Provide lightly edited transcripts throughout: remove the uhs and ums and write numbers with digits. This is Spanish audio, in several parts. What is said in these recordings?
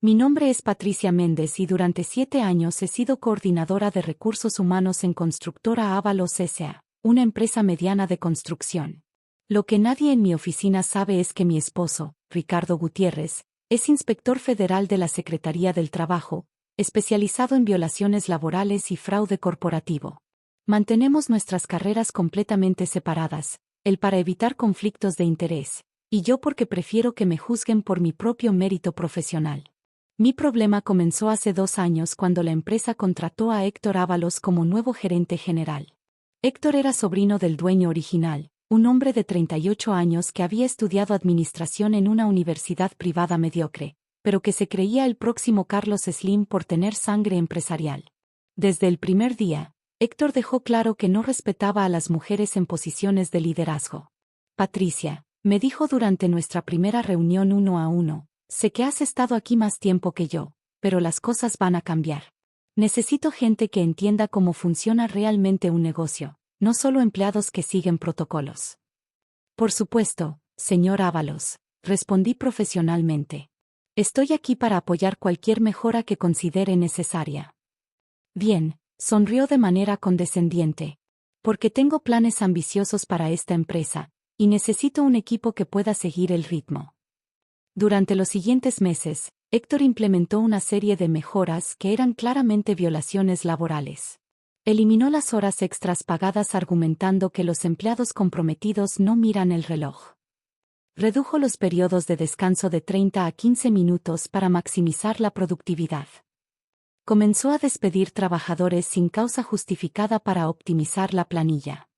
Mi nombre es Patricia Méndez y durante 7 años he sido coordinadora de recursos humanos en Constructora Ábalos S.A., una empresa mediana de construcción. Lo que nadie en mi oficina sabe es que mi esposo, Ricardo Gutiérrez, es inspector federal de la Secretaría del Trabajo, especializado en violaciones laborales y fraude corporativo. Mantenemos nuestras carreras completamente separadas, él para evitar conflictos de interés, y yo porque prefiero que me juzguen por mi propio mérito profesional. Mi problema comenzó hace 2 años cuando la empresa contrató a Héctor Ábalos como nuevo gerente general. Héctor era sobrino del dueño original, un hombre de 38 años que había estudiado administración en una universidad privada mediocre, pero que se creía el próximo Carlos Slim por tener sangre empresarial. Desde el primer día, Héctor dejó claro que no respetaba a las mujeres en posiciones de liderazgo. Patricia, me dijo durante nuestra primera reunión 1 a 1, sé que has estado aquí más tiempo que yo, pero las cosas van a cambiar. Necesito gente que entienda cómo funciona realmente un negocio, no solo empleados que siguen protocolos. Por supuesto, señor Ábalos, respondí profesionalmente. Estoy aquí para apoyar cualquier mejora que considere necesaria. Bien, sonrió de manera condescendiente. Porque tengo planes ambiciosos para esta empresa, y necesito un equipo que pueda seguir el ritmo. Durante los siguientes meses, Héctor implementó una serie de mejoras que eran claramente violaciones laborales. Eliminó las horas extras pagadas argumentando que los empleados comprometidos no miran el reloj. Redujo los periodos de descanso de 30 a 15 minutos para maximizar la productividad. Comenzó a despedir trabajadores sin causa justificada para optimizar la planilla.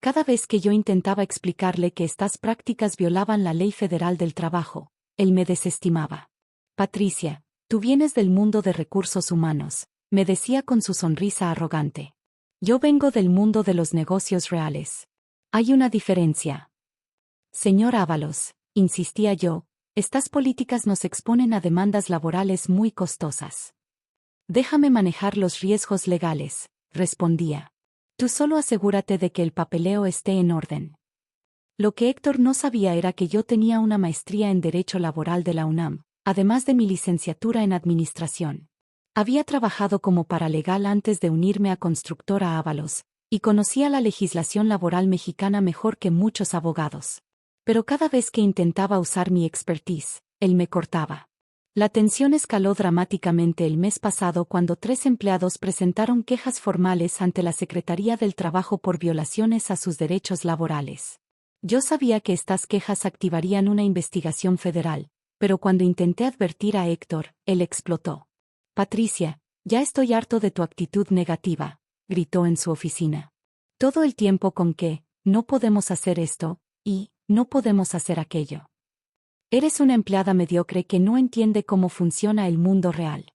Cada vez que yo intentaba explicarle que estas prácticas violaban la Ley Federal del Trabajo, él me desestimaba. Patricia, tú vienes del mundo de recursos humanos, me decía con su sonrisa arrogante. Yo vengo del mundo de los negocios reales. Hay una diferencia. Señor Ábalos, insistía yo, estas políticas nos exponen a demandas laborales muy costosas. Déjame manejar los riesgos legales, respondía. Tú solo asegúrate de que el papeleo esté en orden. Lo que Héctor no sabía era que yo tenía una maestría en Derecho Laboral de la UNAM, además de mi licenciatura en Administración. Había trabajado como paralegal antes de unirme a Constructora Ábalos, y conocía la legislación laboral mexicana mejor que muchos abogados. Pero cada vez que intentaba usar mi expertise, él me cortaba. La tensión escaló dramáticamente el mes pasado cuando 3 empleados presentaron quejas formales ante la Secretaría del Trabajo por violaciones a sus derechos laborales. Yo sabía que estas quejas activarían una investigación federal, pero cuando intenté advertir a Héctor, él explotó. Patricia, ya estoy harto de tu actitud negativa, gritó en su oficina. Todo el tiempo con que, no podemos hacer esto, y, no podemos hacer aquello. Eres una empleada mediocre que no entiende cómo funciona el mundo real.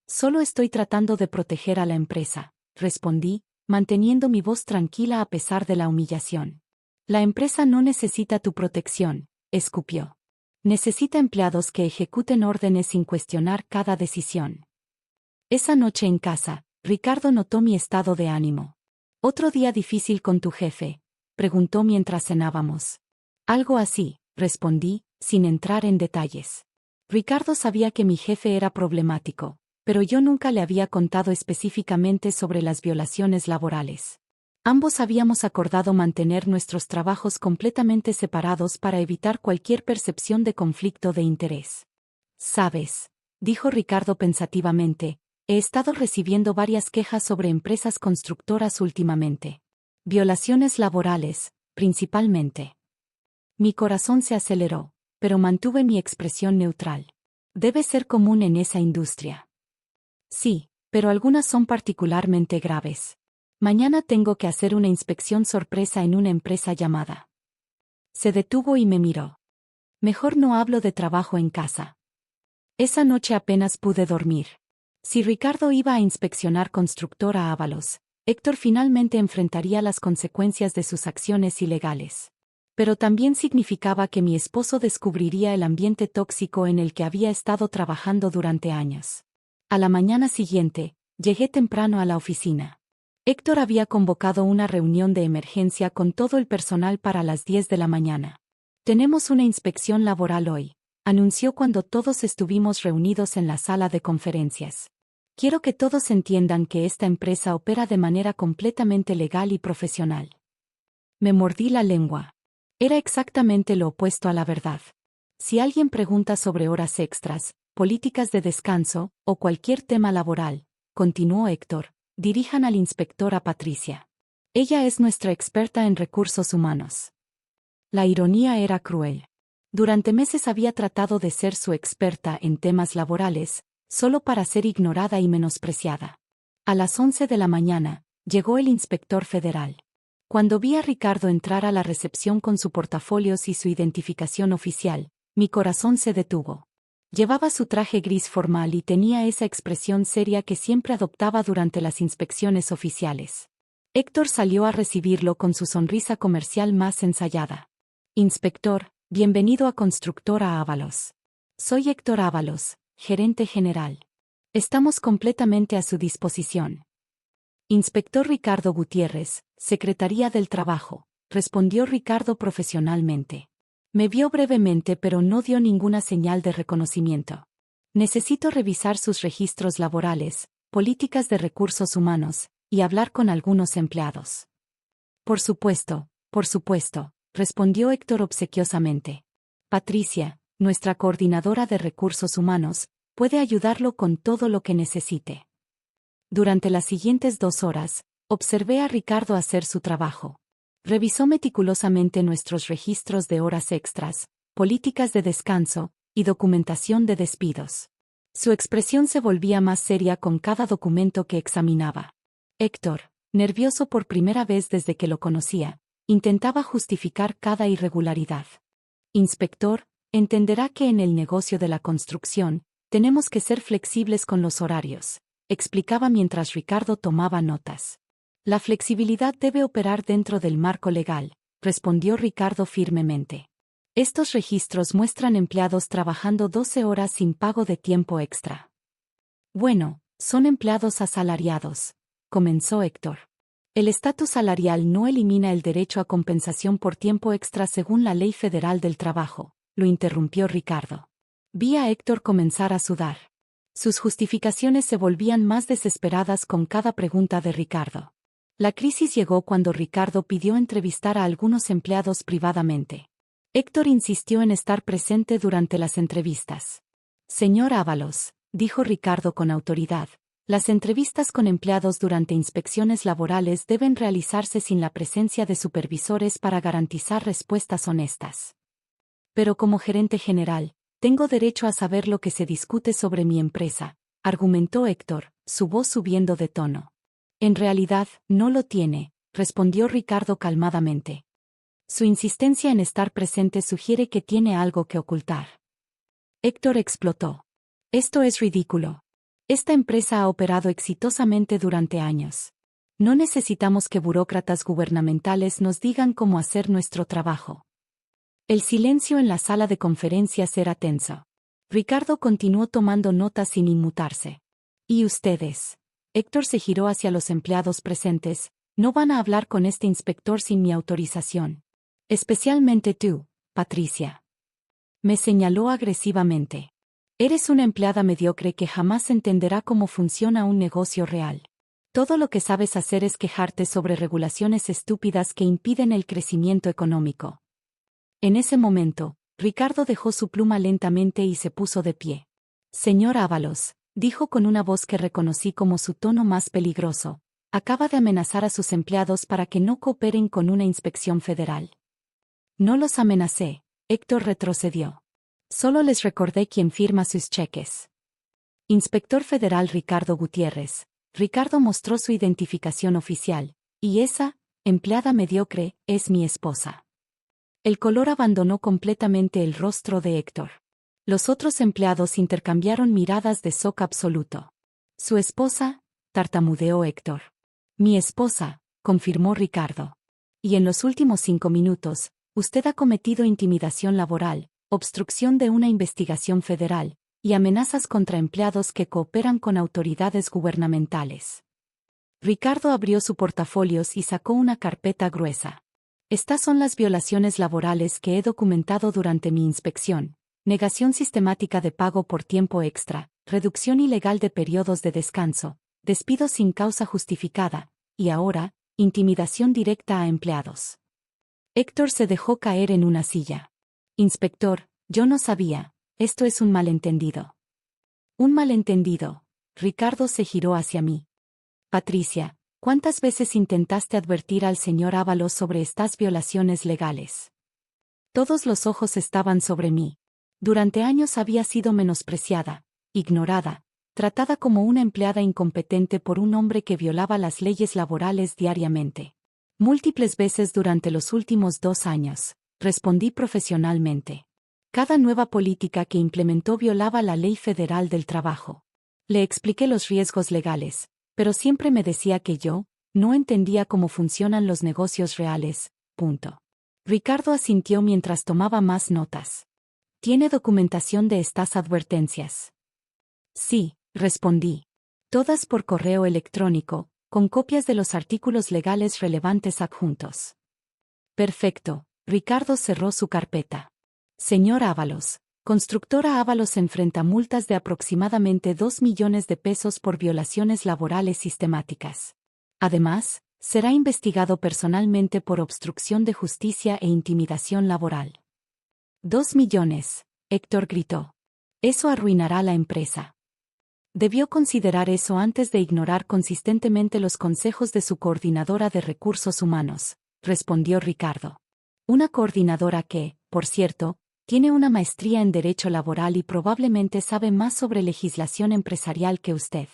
Solo estoy tratando de proteger a la empresa, respondí, manteniendo mi voz tranquila a pesar de la humillación. La empresa no necesita tu protección, escupió. Necesita empleados que ejecuten órdenes sin cuestionar cada decisión. Esa noche en casa, Ricardo notó mi estado de ánimo. ¿Otro día difícil con tu jefe?, preguntó mientras cenábamos. Algo así, respondí, sin entrar en detalles. Ricardo sabía que mi jefe era problemático, pero yo nunca le había contado específicamente sobre las violaciones laborales. Ambos habíamos acordado mantener nuestros trabajos completamente separados para evitar cualquier percepción de conflicto de interés. ¿Sabes?, dijo Ricardo pensativamente, he estado recibiendo varias quejas sobre empresas constructoras últimamente. Violaciones laborales, principalmente. Mi corazón se aceleró, pero mantuve mi expresión neutral. Debe ser común en esa industria. Sí, pero algunas son particularmente graves. Mañana tengo que hacer una inspección sorpresa en una empresa llamada. Se detuvo y me miró. Mejor no hablo de trabajo en casa. Esa noche apenas pude dormir. Si Ricardo iba a inspeccionar Constructora Ábalos, Héctor finalmente enfrentaría las consecuencias de sus acciones ilegales. Pero también significaba que mi esposo descubriría el ambiente tóxico en el que había estado trabajando durante años. A la mañana siguiente, llegué temprano a la oficina. Héctor había convocado una reunión de emergencia con todo el personal para las 10 de la mañana. Tenemos una inspección laboral hoy, anunció cuando todos estuvimos reunidos en la sala de conferencias. Quiero que todos entiendan que esta empresa opera de manera completamente legal y profesional. Me mordí la lengua. Era exactamente lo opuesto a la verdad. Si alguien pregunta sobre horas extras, políticas de descanso, o cualquier tema laboral, continuó Héctor, dirijan al inspector a Patricia. Ella es nuestra experta en recursos humanos. La ironía era cruel. Durante meses había tratado de ser su experta en temas laborales, solo para ser ignorada y menospreciada. A las 11 de la mañana, llegó el inspector federal. Cuando vi a Ricardo entrar a la recepción con su portafolios y su identificación oficial, mi corazón se detuvo. Llevaba su traje gris formal y tenía esa expresión seria que siempre adoptaba durante las inspecciones oficiales. Héctor salió a recibirlo con su sonrisa comercial más ensayada. Inspector, bienvenido a Constructora Ábalos. Soy Héctor Ábalos, gerente general. Estamos completamente a su disposición. Inspector Ricardo Gutiérrez, Secretaría del Trabajo, respondió Ricardo profesionalmente. Me vio brevemente pero no dio ninguna señal de reconocimiento. Necesito revisar sus registros laborales, políticas de recursos humanos, y hablar con algunos empleados. Por supuesto, respondió Héctor obsequiosamente. Patricia, nuestra coordinadora de recursos humanos, puede ayudarlo con todo lo que necesite. Durante las siguientes 2 horas, observé a Ricardo hacer su trabajo. Revisó meticulosamente nuestros registros de horas extras, políticas de descanso, y documentación de despidos. Su expresión se volvía más seria con cada documento que examinaba. Héctor, nervioso por primera vez desde que lo conocía, intentaba justificar cada irregularidad. Inspector, entenderá que en el negocio de la construcción, tenemos que ser flexibles con los horarios, explicaba mientras Ricardo tomaba notas. La flexibilidad debe operar dentro del marco legal, respondió Ricardo firmemente. Estos registros muestran empleados trabajando 12 horas sin pago de tiempo extra. Bueno, son empleados asalariados, comenzó Héctor. El estatus salarial no elimina el derecho a compensación por tiempo extra según la Ley Federal del Trabajo, lo interrumpió Ricardo. Vi a Héctor comenzar a sudar. Sus justificaciones se volvían más desesperadas con cada pregunta de Ricardo. La crisis llegó cuando Ricardo pidió entrevistar a algunos empleados privadamente. Héctor insistió en estar presente durante las entrevistas. Señor Ábalos, dijo Ricardo con autoridad, las entrevistas con empleados durante inspecciones laborales deben realizarse sin la presencia de supervisores para garantizar respuestas honestas. Pero como gerente general, tengo derecho a saber lo que se discute sobre mi empresa, argumentó Héctor, su voz subiendo de tono. En realidad, no lo tiene, respondió Ricardo calmadamente. Su insistencia en estar presente sugiere que tiene algo que ocultar. Héctor explotó. Esto es ridículo. Esta empresa ha operado exitosamente durante años. No necesitamos que burócratas gubernamentales nos digan cómo hacer nuestro trabajo. El silencio en la sala de conferencias era tenso. Ricardo continuó tomando notas sin inmutarse. ¿Y ustedes? Héctor se giró hacia los empleados presentes. No van a hablar con este inspector sin mi autorización. Especialmente tú, Patricia. Me señaló agresivamente. Eres una empleada mediocre que jamás entenderá cómo funciona un negocio real. Todo lo que sabes hacer es quejarte sobre regulaciones estúpidas que impiden el crecimiento económico. En ese momento, Ricardo dejó su pluma lentamente y se puso de pie. Señor Ábalos, dijo con una voz que reconocí como su tono más peligroso, acaba de amenazar a sus empleados para que no cooperen con una inspección federal. No los amenacé, Héctor retrocedió. Solo les recordé quién firma sus cheques. Inspector Federal Ricardo Gutiérrez. Ricardo mostró su identificación oficial, y esa, empleada mediocre, es mi esposa. El color abandonó completamente el rostro de Héctor. Los otros empleados intercambiaron miradas de shock absoluto. Su esposa, tartamudeó Héctor. Mi esposa, confirmó Ricardo. Y en los últimos 5 minutos, usted ha cometido intimidación laboral, obstrucción de una investigación federal, y amenazas contra empleados que cooperan con autoridades gubernamentales. Ricardo abrió su portafolios y sacó una carpeta gruesa. Estas son las violaciones laborales que he documentado durante mi inspección, negación sistemática de pago por tiempo extra, reducción ilegal de periodos de descanso, despido sin causa justificada, y ahora, intimidación directa a empleados. Héctor se dejó caer en una silla. Inspector, yo no sabía, esto es un malentendido. Un malentendido. Ricardo se giró hacia mí. Patricia, ¿cuántas veces intentaste advertir al señor Ábalos sobre estas violaciones legales? Todos los ojos estaban sobre mí. Durante años había sido menospreciada, ignorada, tratada como una empleada incompetente por un hombre que violaba las leyes laborales diariamente. Múltiples veces durante los últimos 2 años, respondí profesionalmente. Cada nueva política que implementó violaba la Ley Federal del Trabajo. Le expliqué los riesgos legales, pero siempre me decía que yo no entendía cómo funcionan los negocios reales. Punto. Ricardo asintió mientras tomaba más notas. ¿Tiene documentación de estas advertencias? Sí, respondí. Todas por correo electrónico, con copias de los artículos legales relevantes adjuntos. Perfecto. Ricardo cerró su carpeta. Señor Ábalos, Constructora Ábalos enfrenta multas de aproximadamente 2 millones de pesos por violaciones laborales sistemáticas. Además, será investigado personalmente por obstrucción de justicia e intimidación laboral. 2 millones, Héctor gritó. Eso arruinará la empresa. Debió considerar eso antes de ignorar consistentemente los consejos de su coordinadora de recursos humanos, respondió Ricardo. Una coordinadora que, por cierto, tiene una maestría en Derecho Laboral y probablemente sabe más sobre legislación empresarial que usted.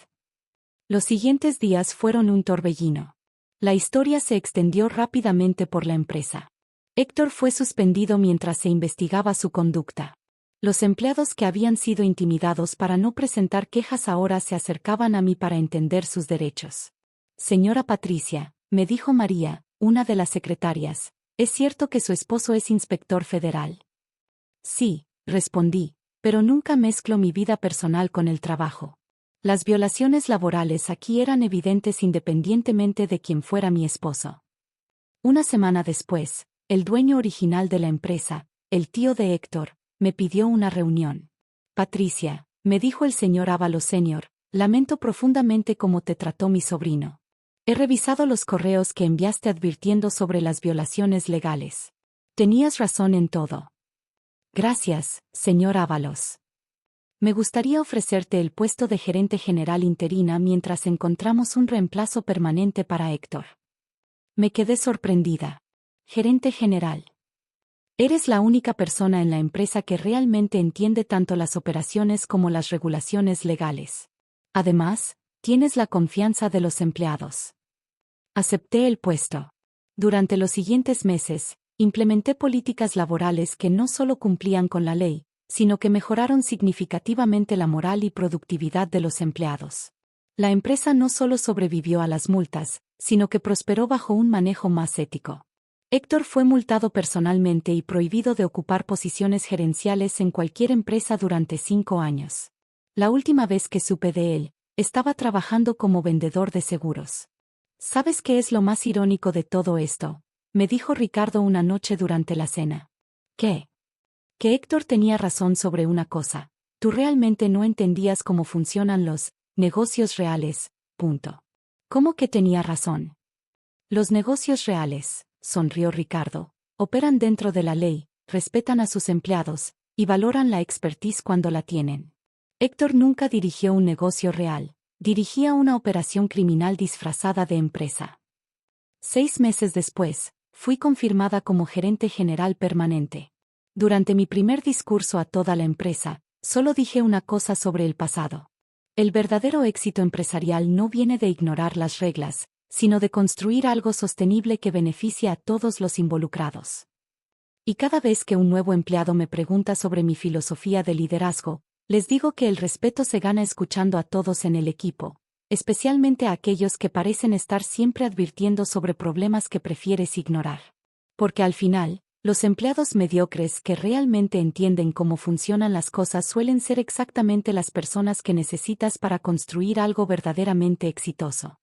Los siguientes días fueron un torbellino. La historia se extendió rápidamente por la empresa. Héctor fue suspendido mientras se investigaba su conducta. Los empleados que habían sido intimidados para no presentar quejas ahora se acercaban a mí para entender sus derechos. Señora Patricia, me dijo María, una de las secretarias, ¿es cierto que su esposo es inspector federal? Sí, respondí, pero nunca mezclo mi vida personal con el trabajo. Las violaciones laborales aquí eran evidentes independientemente de quién fuera mi esposo. Una semana después, el dueño original de la empresa, el tío de Héctor, me pidió una reunión. Patricia, me dijo el señor Ábalos Senior, lamento profundamente cómo te trató mi sobrino. He revisado los correos que enviaste advirtiendo sobre las violaciones legales. Tenías razón en todo. Gracias, señor Ábalos. Me gustaría ofrecerte el puesto de gerente general interina mientras encontramos un reemplazo permanente para Héctor. Me quedé sorprendida. Gerente general. Eres la única persona en la empresa que realmente entiende tanto las operaciones como las regulaciones legales. Además, tienes la confianza de los empleados. Acepté el puesto. Durante los siguientes meses, implementé políticas laborales que no solo cumplían con la ley, sino que mejoraron significativamente la moral y productividad de los empleados. La empresa no solo sobrevivió a las multas, sino que prosperó bajo un manejo más ético. Héctor fue multado personalmente y prohibido de ocupar posiciones gerenciales en cualquier empresa durante 5 años. La última vez que supe de él, estaba trabajando como vendedor de seguros. ¿Sabes qué es lo más irónico de todo esto? Me dijo Ricardo una noche durante la cena. ¿Qué? Que Héctor tenía razón sobre una cosa. Tú realmente no entendías cómo funcionan los negocios reales. Punto. ¿Cómo que tenía razón? Los negocios reales, sonrió Ricardo, operan dentro de la ley, respetan a sus empleados, y valoran la expertise cuando la tienen. Héctor nunca dirigió un negocio real, dirigía una operación criminal disfrazada de empresa. 6 meses después, fui confirmada como gerente general permanente. Durante mi primer discurso a toda la empresa, solo dije una cosa sobre el pasado. El verdadero éxito empresarial no viene de ignorar las reglas, sino de construir algo sostenible que beneficie a todos los involucrados. Y cada vez que un nuevo empleado me pregunta sobre mi filosofía de liderazgo, les digo que el respeto se gana escuchando a todos en el equipo, especialmente a aquellos que parecen estar siempre advirtiendo sobre problemas que prefieres ignorar. Porque al final, los empleados mediocres que realmente entienden cómo funcionan las cosas suelen ser exactamente las personas que necesitas para construir algo verdaderamente exitoso.